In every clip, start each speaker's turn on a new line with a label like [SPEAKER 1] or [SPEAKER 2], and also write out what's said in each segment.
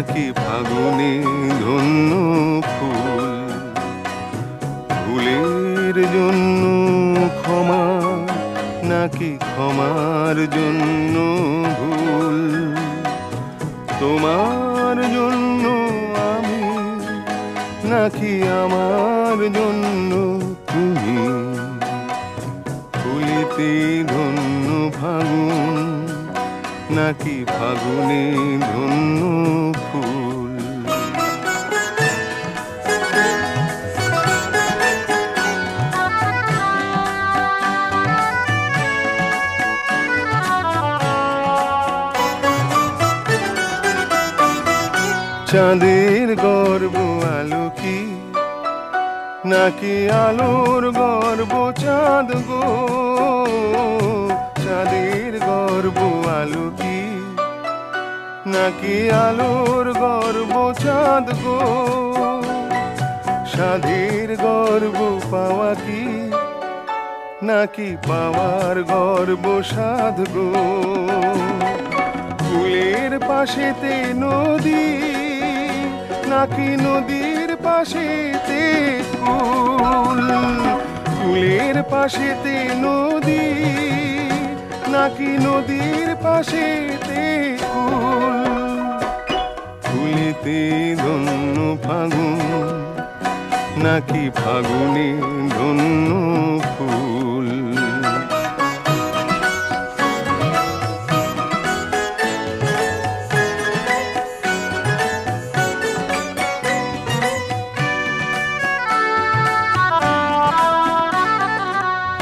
[SPEAKER 1] নাকি ফাগুনে ধন্য ফুল? ভুলের জন্য ক্ষমা নাকি ক্ষমার জন্য ভুল? তোমার জন্য আমি নাকি আমার জন্য তুমি? ফুলিতে ধন্য ফাগুন নাকি ফাগুনে ধন্য ফুল? চাঁদের গর্ব আলো কি নাকি আলোর গর্ব চাঁদ গো? চাঁদের গর্ব আলো কি নাকি আলোর গর্ব চাঁদ গো? সাধের গর্ব পাওয়া কি নাকি পাওয়ার গর্ব সাধ গো? ফুলের পাশেতে নদী নাকি নদীর পাশেতে কুল? ফুলের পাশেতে নদী নাকি নদীর পাশেতে কুল? ফুলেতে ধন্য ফাগুন নাকি ফাগুনে ধন্য ফুল?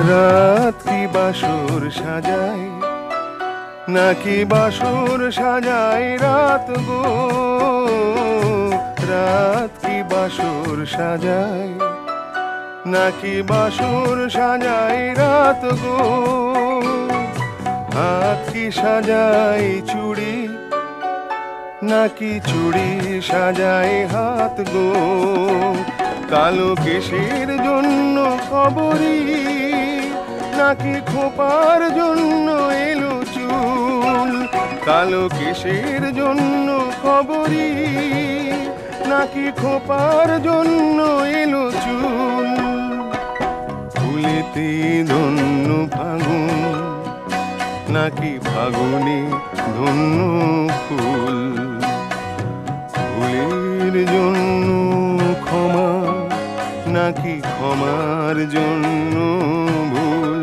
[SPEAKER 1] রাত কি বাসর সাজায় নাকি বাসর সাজায় রাত গো? রাত কি বাসর সাজায় নাকি বাসর সাজায় রাত গো? হাত কি সাজায় চুড়ি নাকি চুড়ি সাজায় হাত গো? কালো কেশের জন্য খবরি নাকি খোপার জন্য এলো চুল? কালো কেশের জন্য খবরি নাকি খোপার জন্য এলো চুল? ফুলেতে ধন্য ফাগুন নাকি ফাগুনে ধন্য ফুল? ফুলের জন্য ক্ষমা নাকি ক্ষমার জন্য ভুল?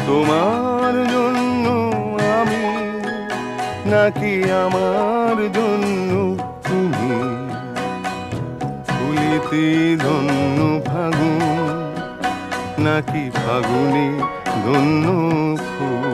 [SPEAKER 1] তোমার জন্য আমি নাকি আমার জন্য তুমি? ফুলেতে ধন্য ফাগুন নাকি ফাগুনে ধন্য ফুল?